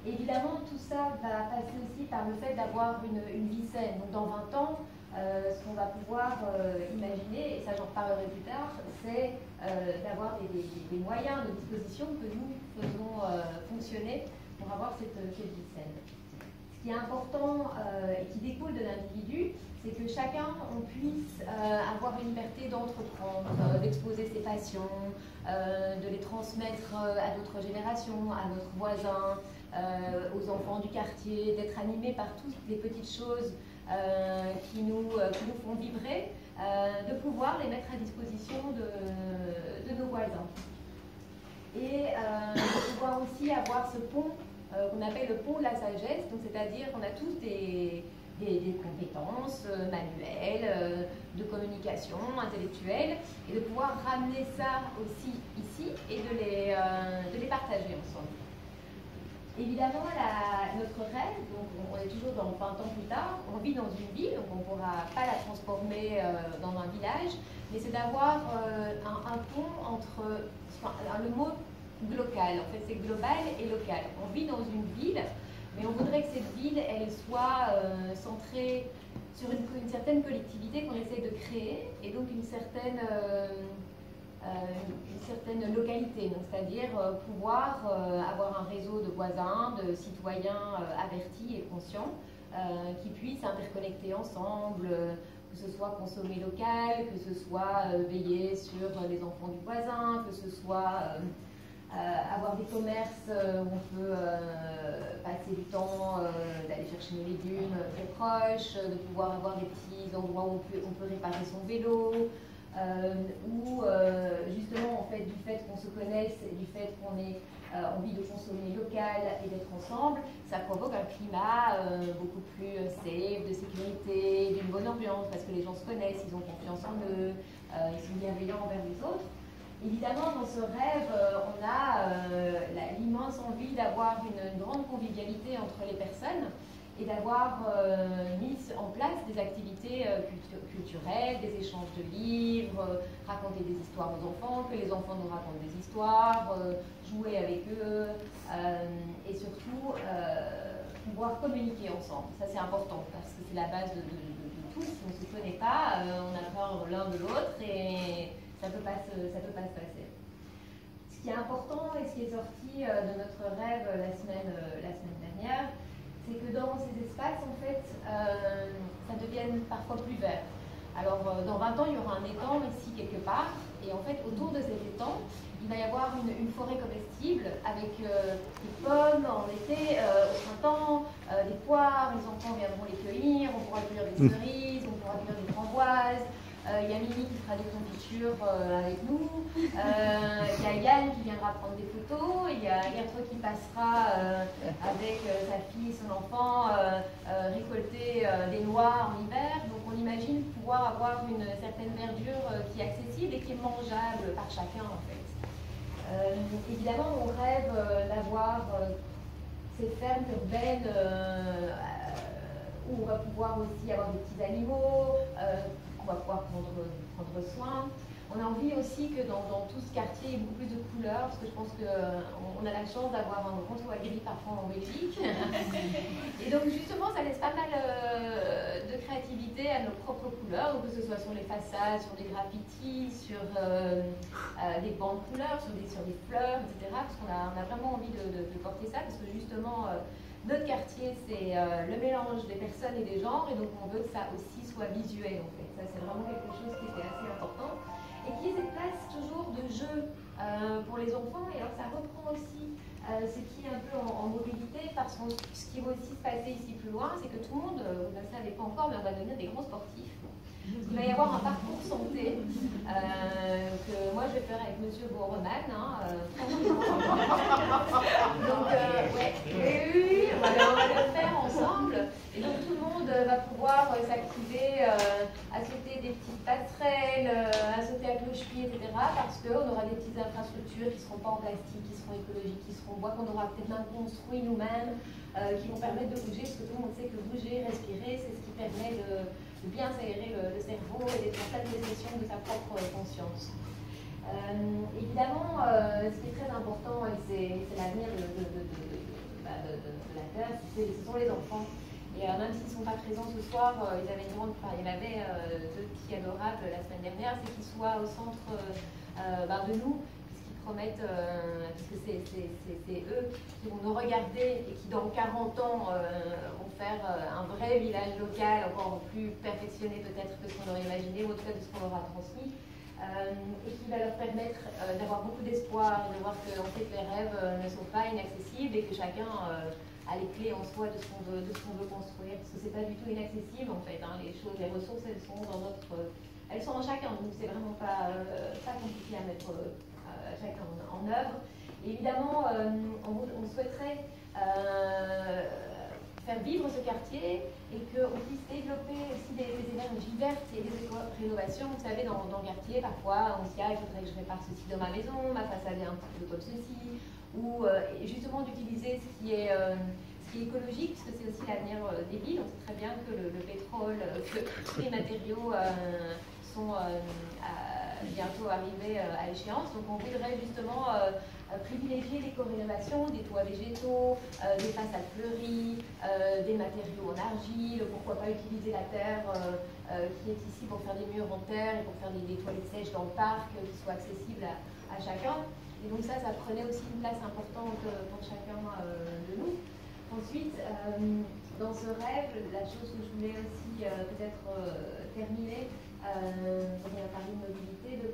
Évidemment, tout ça va passer aussi par le fait d'avoir une vie saine. Donc dans 20 ans, ce qu'on va pouvoir imaginer, et ça j'en reparlerai plus tard, c'est d'avoir des moyens de disposition que nous faisons fonctionner pour avoir cette vie saine. Ce qui est important et qui découle de l'individu, c'est que chacun on puisse avoir une liberté d'entreprendre, d'exposer ses passions, de les transmettre à d'autres générations, à notre voisin, aux enfants du quartier, d'être animés par toutes les petites choses qui nous font vibrer, de pouvoir les mettre à disposition de nos voisins. Et de pouvoir aussi avoir ce pont qu'on appelle le pont de la sagesse, c'est-à-dire qu'on a tous des compétences manuelles, de communication, intellectuelle, et de pouvoir ramener ça aussi ici et de les partager ensemble. Évidemment, notre rêve, donc on est toujours dans 20 ans plus tard, on vit dans une ville, donc on ne pourra pas la transformer dans un village, mais c'est d'avoir un pont entre le mot local, en fait c'est global et local. On vit dans une ville, mais on voudrait que cette ville, elle soit centrée sur une certaine collectivité qu'on essaie de créer, et donc une certaine localité, c'est-à-dire pouvoir avoir un réseau de voisins, de citoyens avertis et conscients qui puissent interconnecter ensemble, que ce soit consommer local, que ce soit veiller sur les enfants du voisin, que ce soit avoir des commerces où on peut passer du temps d'aller chercher nos légumes très proches, de pouvoir avoir des petits endroits où on peut réparer son vélo, où justement en fait, du fait qu'on se connaisse et du fait qu'on ait envie de consommer local et d'être ensemble, ça provoque un climat beaucoup plus safe, de sécurité, d'une bonne ambiance, parce que les gens se connaissent, ils ont confiance en eux, ils sont bienveillants envers les autres. Évidemment, dans ce rêve, on a l'immense envie d'avoir une grande convivialité entre les personnes et d'avoir mis en place des activités culturelles, des échanges de livres, raconter des histoires aux enfants, que les enfants nous racontent des histoires, jouer avec eux, et surtout pouvoir communiquer ensemble. Ça c'est important parce que c'est la base de tout. Si on ne se connaît pas, on a peur l'un de l'autre et ça peut pas se passer. Ce qui est important et ce qui est sorti de notre rêve la semaine dernière, c'est que dans ces espaces, en fait, ça devienne parfois plus vert. Alors, dans 20 ans, il y aura un étang ici quelque part, et en fait, autour de cet étang, il va y avoir une forêt comestible avec des pommes en été, au printemps, des poires, les enfants viendront les cueillir, on pourra cueillir des cerises, on pourra cueillir des framboises. Il y a Mimi qui fera des confitures avec nous, il y a Yann qui viendra prendre des photos, il y a Gertrude qui passera avec sa fille et son enfant récolter des noix en hiver. Donc on imagine pouvoir avoir une certaine verdure qui est accessible et qui est mangeable par chacun en fait. Évidemment on rêve d'avoir ces fermes urbaines où on va pouvoir aussi avoir des petits animaux, on va pouvoir prendre soin. On a envie aussi que dans tout ce quartier, il y ait beaucoup plus de couleurs, parce que je pense qu'on a la chance d'avoir un grand toit gris parfois en Belgique. Et donc justement, ça laisse pas mal de créativité à nos propres couleurs, donc que ce soit sur les façades, sur des graffitis, sur des bancs de couleurs, sur des fleurs, etc. Parce qu'on a vraiment envie de porter ça, parce que justement, notre quartier, c'est le mélange des personnes et des genres, et donc on veut que ça aussi soit visuel en fait. Ça, c'est vraiment quelque chose qui était assez important. Et qui est cette place toujours de jeu pour les enfants. Et alors ça reprend aussi ce qui est un peu en mobilité, parce que ce qui va aussi se passer ici plus loin, c'est que tout le monde, vous ne le savez pas encore, mais on va devenir des grands sportifs. Il va y avoir un parcours santé que moi je vais faire avec Monsieur Boreman. Donc, oui, on va le faire ensemble. Et donc tout le monde va pouvoir s'activer à sauter des petites passerelles, à sauter à cloche-pied, etc. Parce qu'on aura des petites infrastructures qui ne seront pas en plastique, qui seront écologiques, qui seront en bois, qu'on aura peut-être même construit nous-mêmes, qui vont permettre de bouger, parce que tout le monde sait que bouger, respirer, c'est ce qui permet de bien s'aérer le cerveau et d'être en pleine possession de sa propre conscience. Évidemment, ce qui est très important, et c'est l'avenir de la Terre, ce sont les enfants. Et même s'ils ne sont pas présents ce soir, il y avait deux petits adorables la semaine dernière, c'est qu'ils soient au centre de nous, puisqu'ils promettent, puisque c'est eux qui vont nous regarder et qui dans 40 ans vont faire un vrai village local, encore plus perfectionné peut-être que ce qu'on aurait imaginé, ou en tout cas de ce qu'on leur a transmis. Et qui va leur permettre d'avoir beaucoup d'espoir, de voir que en fait, les rêves ne sont pas inaccessibles et que chacun a les clés en soi de ce qu'on veut construire, parce que c'est pas du tout inaccessible en fait, hein, les ressources elles sont elles sont en chacun, donc c'est vraiment pas compliqué à mettre chacun en œuvre. Et évidemment, on souhaiterait faire vivre ce quartier et qu'on puisse développer aussi des énergies vertes et des éco-rénovations. Vous savez, dans le quartier, parfois, on se dit « il faudrait que je répare ceci dans ma maison, ma façade est un petit peu comme ceci », ou justement d'utiliser ce qui est écologique, puisque c'est aussi l'avenir des villes. On sait très bien que le pétrole, que les matériaux sont bientôt arrivés à échéance. Donc on voudrait justement privilégier l'éco-rénovation, des toits végétaux, des façades fleuries, des matériaux en argile, pourquoi pas utiliser la terre qui est ici pour faire des murs en terre et pour faire des toilettes sèches dans le parc qui soient accessibles à chacun. Et donc ça prenait aussi une place importante pour chacun de nous. Ensuite, dans ce rêve, la chose que je voulais aussi peut-être terminer, on a parlé de mobilité, de